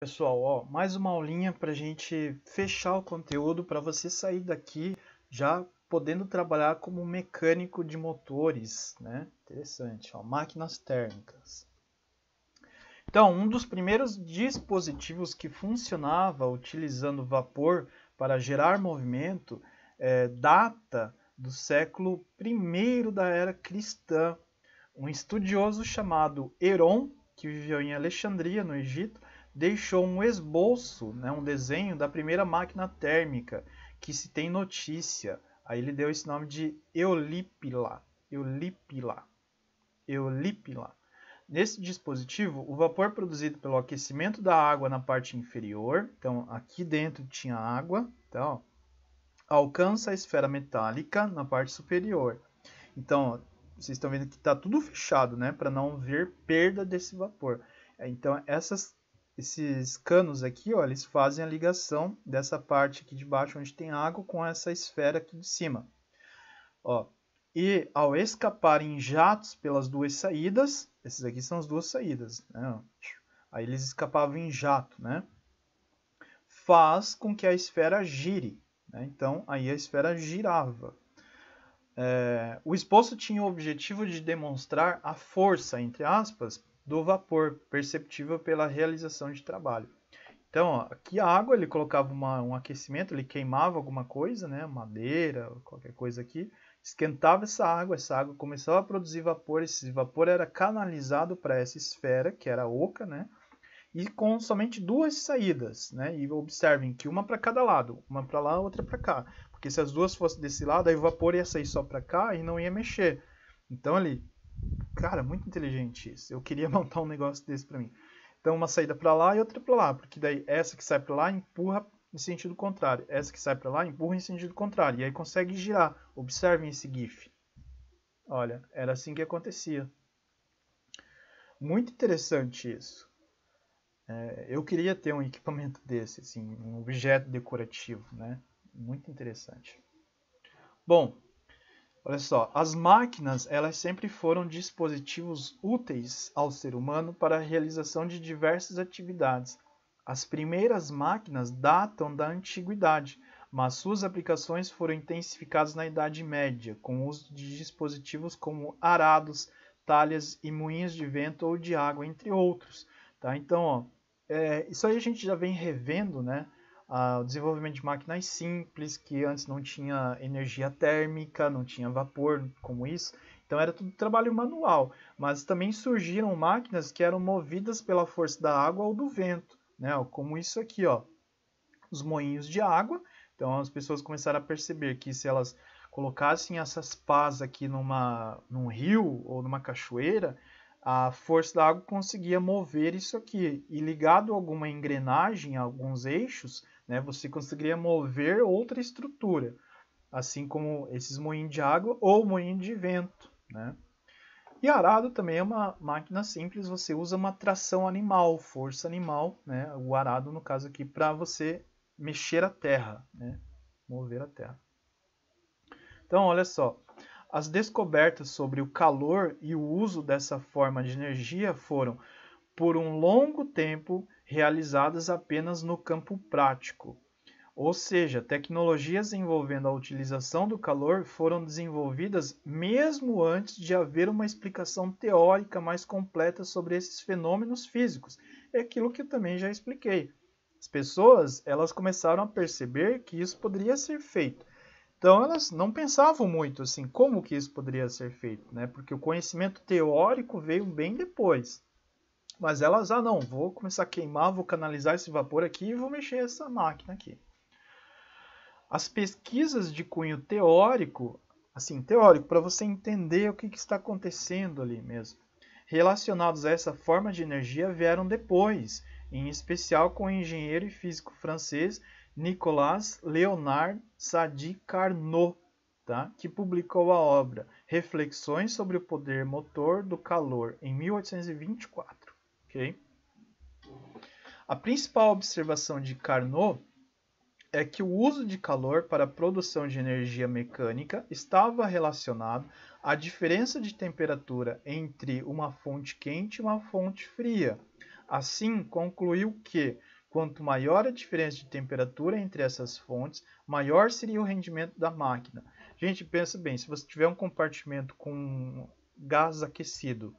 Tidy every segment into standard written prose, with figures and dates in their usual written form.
Pessoal, ó, mais uma aulinha para a gente fechar o conteúdo para você sair daqui já podendo trabalhar como mecânico de motores, né? Interessante, ó, máquinas térmicas. Então, um dos primeiros dispositivos que funcionava utilizando vapor para gerar movimento data do século I da era cristã. Um estudioso chamado Heron, que viveu em Alexandria, no Egito, deixou um esboço, né, um desenho da primeira máquina térmica que se tem notícia. Aí ele deu esse nome de Eulípila. Eulípila. Eulípila. Nesse dispositivo, o vapor produzido pelo aquecimento da água na parte inferior, então aqui dentro tinha água, então, alcança a esfera metálica na parte superior. Então, vocês estão vendo que está tudo fechado, né, para não haver perda desse vapor. Então, esses canos aqui, ó, eles fazem a ligação dessa parte aqui de baixo onde tem água com essa esfera aqui de cima. Ó, e ao escapar em jatos pelas duas saídas, esses aqui são as duas saídas, né? Aí eles escapavam em jato, né? Faz com que a esfera gire, né? Então aí a esfera girava. O esboço tinha o objetivo de demonstrar a força, entre aspas, do vapor perceptível pela realização de trabalho. Então, ó, aqui a água, ele colocava um aquecimento, ele queimava alguma coisa, né, madeira, qualquer coisa aqui, esquentava essa água começava a produzir vapor, esse vapor era canalizado para essa esfera, que era oca, né, e com somente duas saídas, né, e observem que uma para cada lado, uma para lá, outra para cá, porque se as duas fossem desse lado, aí o vapor ia sair só para cá e não ia mexer. Então, ele, cara, muito inteligente isso, eu queria montar um negócio desse para mim. Então, uma saída para lá e outra para lá, porque daí essa que sai para lá empurra em sentido contrário, essa que sai para lá empurra em sentido contrário, e aí consegue girar. Observem esse GIF. Olha, era assim que acontecia. Muito interessante isso. Eu queria ter um equipamento desse, assim, um objeto decorativo, né? Muito interessante. Bom, olha só, as máquinas, elas sempre foram dispositivos úteis ao ser humano para a realização de diversas atividades. As primeiras máquinas datam da antiguidade, mas suas aplicações foram intensificadas na Idade Média, com o uso de dispositivos como arados, talhas e moinhos de vento ou de água, entre outros. Tá? Então, ó, isso aí a gente já vem revendo, né? O desenvolvimento de máquinas simples, que antes não tinha energia térmica, não tinha vapor como isso, então era tudo trabalho manual. Mas também surgiram máquinas que eram movidas pela força da água ou do vento, né? Como isso aqui, ó, os moinhos de água. Então as pessoas começaram a perceber que se elas colocassem essas pás aqui num rio ou numa cachoeira, a força da água conseguia mover isso aqui. E ligado a alguma engrenagem, a alguns eixos, né, você conseguiria mover outra estrutura, assim como esses moinhos de água ou moinho de vento, né? E arado também é uma máquina simples, você usa uma tração animal, força animal, né? O arado, no caso aqui, para você mexer a terra, né? Mover a terra. Então, olha só, as descobertas sobre o calor e o uso dessa forma de energia foram, por um longo tempo, realizadas apenas no campo prático. Ou seja, tecnologias envolvendo a utilização do calor foram desenvolvidas mesmo antes de haver uma explicação teórica mais completa sobre esses fenômenos físicos. É aquilo que eu também já expliquei. As pessoas, elas começaram a perceber que isso poderia ser feito. Então elas não pensavam muito assim, como que isso poderia ser feito, né? Porque o conhecimento teórico veio bem depois. Mas elas, não, vou começar a queimar, vou canalizar esse vapor aqui e vou mexer essa máquina aqui. As pesquisas de cunho teórico, assim, teórico, para você entender o que está acontecendo ali mesmo, relacionados a essa forma de energia vieram depois, em especial com o engenheiro e físico francês Nicolas Léonard Sadi Carnot, tá? Que publicou a obra Reflexões sobre o Poder Motor do Calor, em 1824. Okay? A principal observação de Carnot é que o uso de calor para a produção de energia mecânica estava relacionado à diferença de temperatura entre uma fonte quente e uma fonte fria. Assim, concluiu que, quanto maior a diferença de temperatura entre essas fontes, maior seria o rendimento da máquina. Gente, pensa bem, se você tiver um compartimento com gás aquecido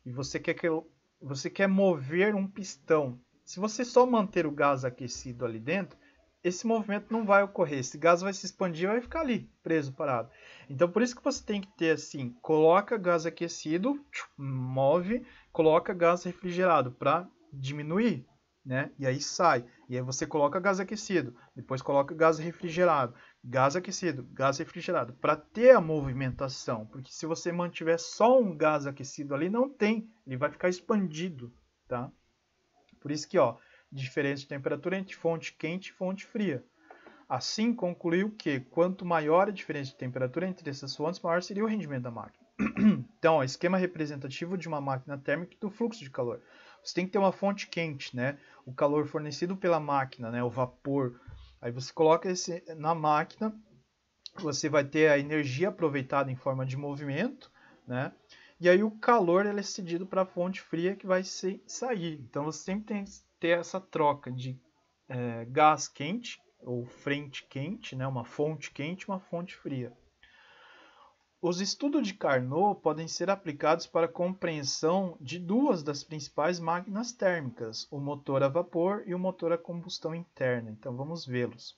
e você quer mover um pistão, se você só manter o gás aquecido ali dentro, esse movimento não vai ocorrer, esse gás vai se expandir e vai ficar ali, preso, parado. Então, por isso que você tem que ter assim, coloca gás aquecido, move, coloca gás refrigerado para diminuir, né? E aí sai. E aí você coloca gás aquecido, depois coloca gás refrigerado, gás aquecido, gás refrigerado, para ter a movimentação. Porque se você mantiver só um gás aquecido ali, não tem, ele vai ficar expandido, tá? Por isso que, ó, diferença de temperatura entre fonte quente e fonte fria. Assim, concluiu que quanto maior a diferença de temperatura entre essas fontes, maior seria o rendimento da máquina. Então, ó, esquema representativo de uma máquina térmica e do fluxo de calor. Você tem que ter uma fonte quente, né? O calor fornecido pela máquina, né? O vapor. Aí você coloca esse na máquina, você vai ter a energia aproveitada em forma de movimento, né? E aí o calor ele é cedido para a fonte fria que vai sair. Então você sempre tem que ter essa troca de gás quente ou frente quente, né? Uma fonte quente e uma fonte fria. Os estudos de Carnot podem ser aplicados para a compreensão de duas das principais máquinas térmicas, o motor a vapor e o motor a combustão interna. Então vamos vê-los.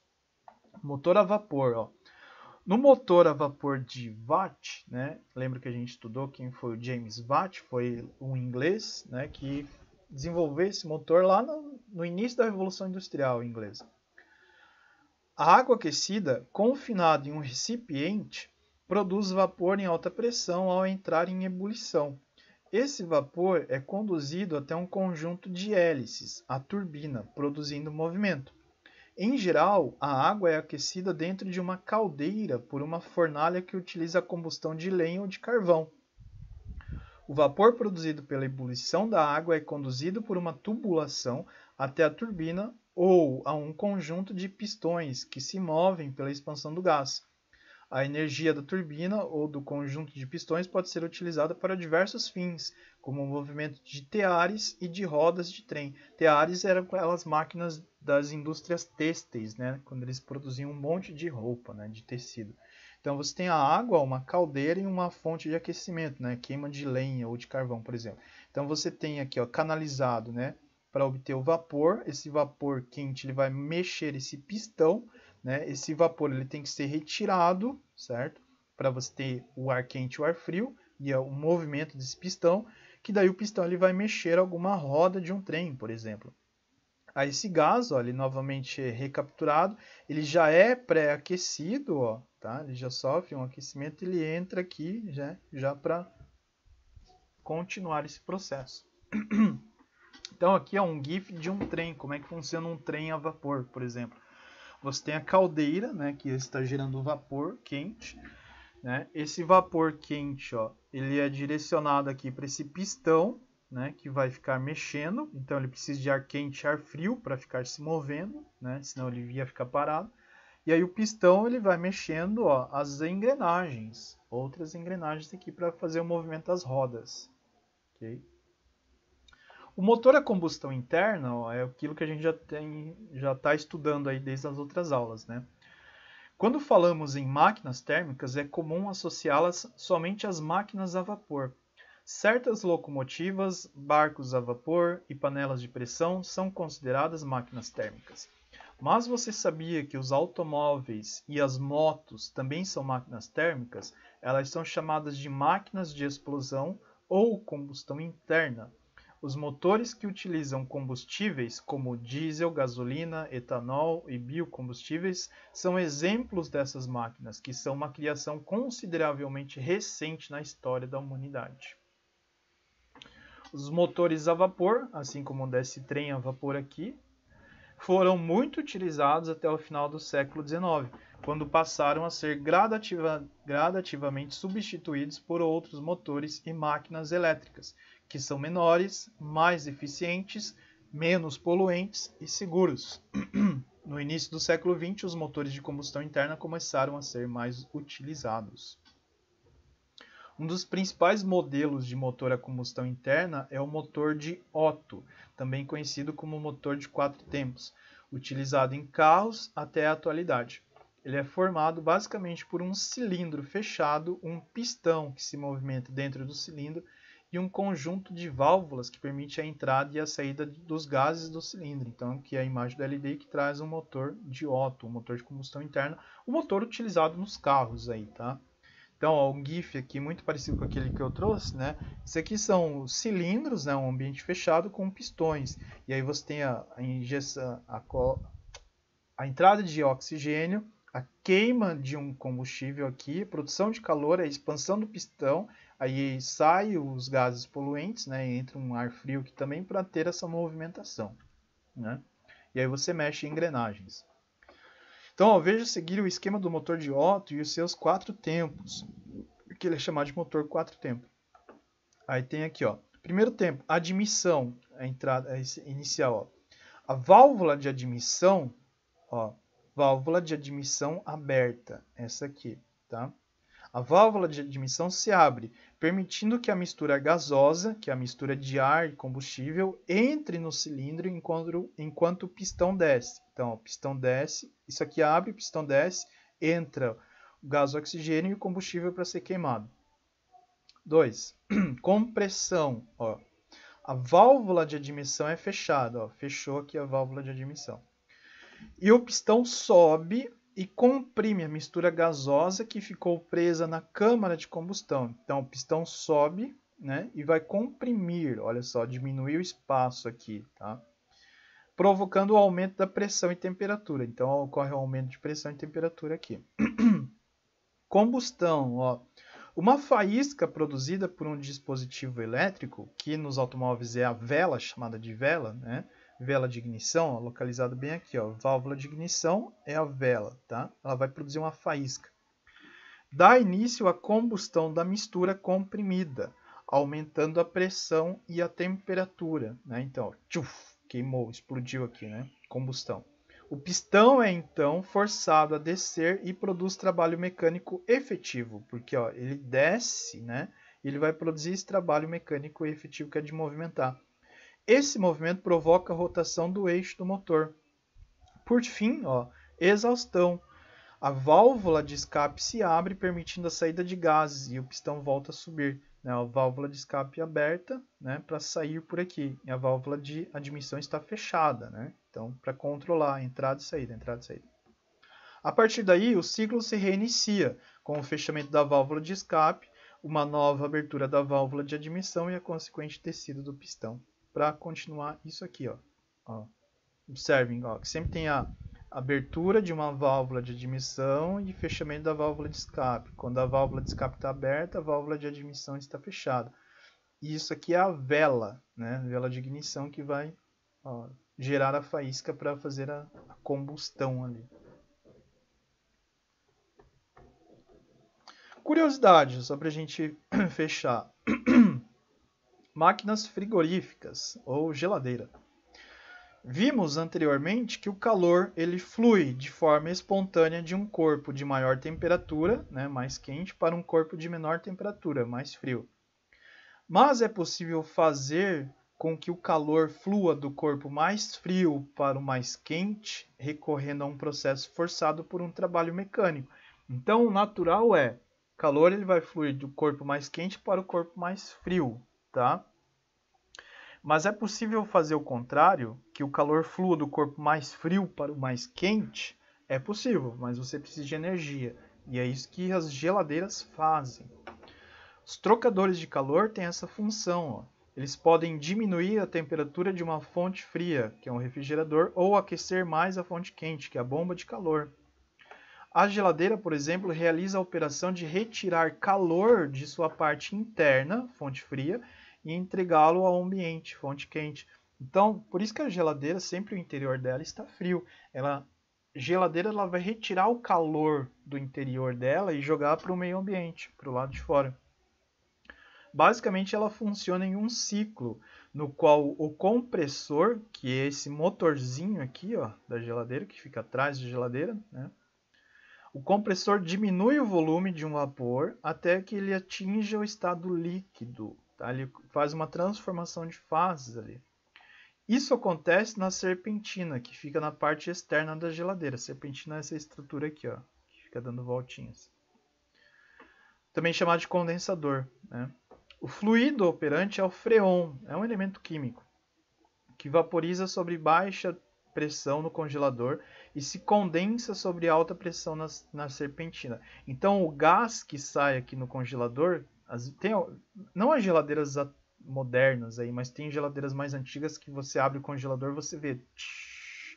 Motor a vapor, ó. No motor a vapor de Watt, né? Lembra que a gente estudou quem foi o James Watt? Foi um inglês, né, que desenvolveu esse motor lá no início da Revolução Industrial inglesa. A água aquecida, confinada em um recipiente, produz vapor em alta pressão ao entrar em ebulição. Esse vapor é conduzido até um conjunto de hélices, a turbina, produzindo movimento. Em geral, a água é aquecida dentro de uma caldeira por uma fornalha que utiliza a combustão de lenha ou de carvão. O vapor produzido pela ebulição da água é conduzido por uma tubulação até a turbina ou a um conjunto de pistões que se movem pela expansão do gás. A energia da turbina ou do conjunto de pistões pode ser utilizada para diversos fins, como o movimento de teares e de rodas de trem. Teares eram aquelas máquinas das indústrias têxteis, né? Quando eles produziam um monte de roupa, né? De tecido. Então você tem a água, uma caldeira e uma fonte de aquecimento, né? Queima de lenha ou de carvão, por exemplo. Então você tem aqui, ó, canalizado, né? Para obter o vapor. Esse vapor quente ele vai mexer esse pistão, né? Esse vapor ele tem que ser retirado, certo? Para você ter o ar quente e o ar frio e o movimento desse pistão, que daí o pistão ele vai mexer alguma roda de um trem, por exemplo. Aí esse gás, ó, ele novamente é recapturado, ele já é pré-aquecido, ó, tá? Ele já sofre um aquecimento, ele entra aqui já para continuar esse processo. Então aqui é um GIF de um trem, como é que funciona um trem a vapor, por exemplo. Você tem a caldeira, né, que está gerando vapor quente, né? Esse vapor quente, ó, ele é direcionado aqui para esse pistão, né, que vai ficar mexendo. Então ele precisa de ar quente e ar frio para ficar se movendo, né? Senão ele ia ficar parado. E aí o pistão ele vai mexendo, ó, as engrenagens, outras engrenagens aqui para fazer o movimento das rodas, ok? O motor a combustão interna, ó, é aquilo que a gente já está estudando aí desde as outras aulas, né? Quando falamos em máquinas térmicas, é comum associá-las somente às máquinas a vapor. Certas locomotivas, barcos a vapor e panelas de pressão são consideradas máquinas térmicas. Mas você sabia que os automóveis e as motos também são máquinas térmicas? Elas são chamadas de máquinas de explosão ou combustão interna. Os motores que utilizam combustíveis como diesel, gasolina, etanol e biocombustíveis são exemplos dessas máquinas, que são uma criação consideravelmente recente na história da humanidade. Os motores a vapor, assim como desse trem a vapor aqui, foram muito utilizados até o final do século XIX, quando passaram a ser gradativamente substituídos por outros motores e máquinas elétricas, que são menores, mais eficientes, menos poluentes e seguros. No início do século XX, os motores de combustão interna começaram a ser mais utilizados. Um dos principais modelos de motor a combustão interna é o motor de Otto. também conhecido como motor de 4 tempos, utilizado em carros até a atualidade. Ele é formado basicamente por um cilindro fechado, um pistão que se movimenta dentro do cilindro e um conjunto de válvulas que permite a entrada e a saída dos gases do cilindro. Então, que é a imagem do LD que traz um motor de Otto, um motor de combustão interna, o motor utilizado nos carros aí, tá? Então, ó, um GIF aqui muito parecido com aquele que eu trouxe, né? Isso aqui são cilindros, né? Um ambiente fechado com pistões. E aí você tem a injeção, a entrada de oxigênio, a queima de um combustível aqui, a produção de calor, a expansão do pistão, aí sai os gases poluentes, né? E entra um ar frio aqui também para ter essa movimentação, né? E aí você mexe em engrenagens. Então, ó, veja a seguir o esquema do motor de Otto e os seus 4 tempos, que ele é chamado de motor 4 tempos. Aí tem aqui, ó, primeiro tempo, admissão, a entrada inicial, ó. A válvula de admissão, ó, válvula de admissão aberta, essa aqui, tá? A válvula de admissão se abre, permitindo que a mistura gasosa, que é a mistura de ar e combustível, entre no cilindro enquanto o pistão desce. Então, o pistão desce, isso aqui abre, o pistão desce, entra o gás oxigênio e o combustível para ser queimado. 2. Compressão. Ó. A válvula de admissão é fechada. Ó. Fechou aqui a válvula de admissão. E o pistão sobe e comprime a mistura gasosa que ficou presa na câmara de combustão. Então, o pistão sobe, né, e vai comprimir, olha só, diminuir o espaço aqui, tá? Provocando o aumento da pressão e temperatura. Então, ocorre um aumento de pressão e temperatura aqui. Combustão, ó. Uma faísca produzida por um dispositivo elétrico, que nos automóveis é a vela, chamada de vela, né? Vela de ignição, ó, localizado bem aqui, ó. Válvula de ignição é a vela, tá? Ela vai produzir uma faísca. Dá início à combustão da mistura comprimida, aumentando a pressão e a temperatura, né? Então, ó, tchuf, queimou, explodiu aqui, né? Combustão. O pistão é então forçado a descer e produz trabalho mecânico efetivo, porque ó, ele desce, né? E ele vai produzir esse trabalho mecânico efetivo que é de movimentar. Esse movimento provoca a rotação do eixo do motor. Por fim, ó, exaustão. A válvula de escape se abre, permitindo a saída de gases e o pistão volta a subir. Né? A válvula de escape aberta, né, para sair por aqui. E a válvula de admissão está fechada, né? Então, para controlar a entrada e saída, entrada e saída. A partir daí, o ciclo se reinicia com o fechamento da válvula de escape, uma nova abertura da válvula de admissão e a consequente descida do pistão. Para continuar isso aqui, ó. Ó. Observem, ó, que sempre tem a abertura de uma válvula de admissão e fechamento da válvula de escape. Quando a válvula de escape está aberta, a válvula de admissão está fechada. E isso aqui é a vela, né? Vela de ignição que vai, ó, gerar a faísca para fazer a combustão ali. Curiosidade, só para a gente fechar. Máquinas frigoríficas ou geladeira. Vimos anteriormente que o calor ele flui de forma espontânea de um corpo de maior temperatura, né, mais quente, para um corpo de menor temperatura, mais frio. Mas é possível fazer com que o calor flua do corpo mais frio para o mais quente, recorrendo a um processo forçado por um trabalho mecânico. Então, o natural é, o calor ele vai fluir do corpo mais quente para o corpo mais frio, tá? Mas é possível fazer o contrário, que o calor flua do corpo mais frio para o mais quente? É possível, mas você precisa de energia. E é isso que as geladeiras fazem. Os trocadores de calor têm essa função. Ó. Eles podem diminuir a temperatura de uma fonte fria, que é um refrigerador, ou aquecer mais a fonte quente, que é a bomba de calor. A geladeira, por exemplo, realiza a operação de retirar calor de sua parte interna, fonte fria, e entregá-lo ao ambiente, fonte quente. Então, por isso que a geladeira, sempre o interior dela está frio. A geladeira ela vai retirar o calor do interior dela e jogar para o meio ambiente, para o lado de fora. Basicamente, ela funciona em um ciclo, no qual o compressor, que é esse motorzinho aqui, ó, da geladeira, que fica atrás da geladeira, né? O compressor diminui o volume de um vapor até que ele atinja o estado líquido. Tá? Ele faz uma transformação de fases ali. Isso acontece na serpentina, que fica na parte externa da geladeira. A serpentina é essa estrutura aqui, ó, que fica dando voltinhas. Também chamado de condensador, né? O fluido operante é o freon, é um elemento químico que vaporiza sobre baixa pressão no congelador e se condensa sobre alta pressão na serpentina. Então, o gás que sai aqui no congelador, não as geladeiras modernas aí, mas tem geladeiras mais antigas que você abre o congelador e você vê,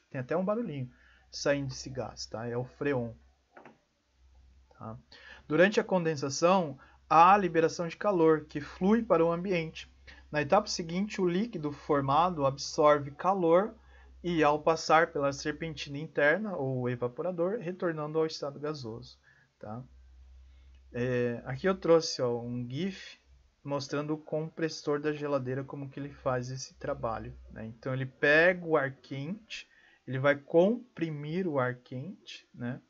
tem até um barulhinho saindo desse gás, tá? É o freon. Tá? Durante a condensação, há a liberação de calor, que flui para o ambiente. Na etapa seguinte, o líquido formado absorve calor e, ao passar pela serpentina interna, ou evaporador, retornando ao estado gasoso. Tá? Aqui eu trouxe um GIF mostrando o compressor da geladeira, como que ele faz esse trabalho. Né? Então ele pega o ar quente, ele vai comprimir o ar quente, né?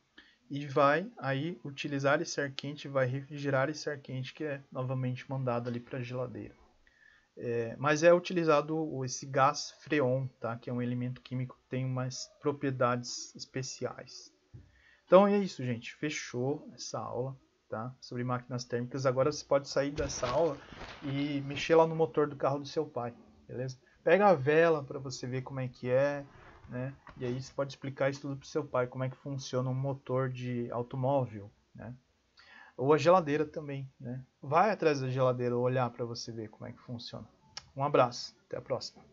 E vai aí utilizar esse ar quente, vai refrigerar esse ar quente que é novamente mandado ali para a geladeira. Mas é utilizado esse gás freon, tá? Que é um elemento químico que tem umas propriedades especiais. Então é isso, gente. Fechou essa aula, tá? Sobre máquinas térmicas. Agora você pode sair dessa aula e mexer lá no motor do carro do seu pai, beleza? Pega a vela para você ver como é que é, né? E aí você pode explicar isso tudo para o seu pai, como é que funciona um motor de automóvel, né? Ou a geladeira também, né? Vai atrás da geladeira olhar para você ver como é que funciona. Um abraço, até a próxima.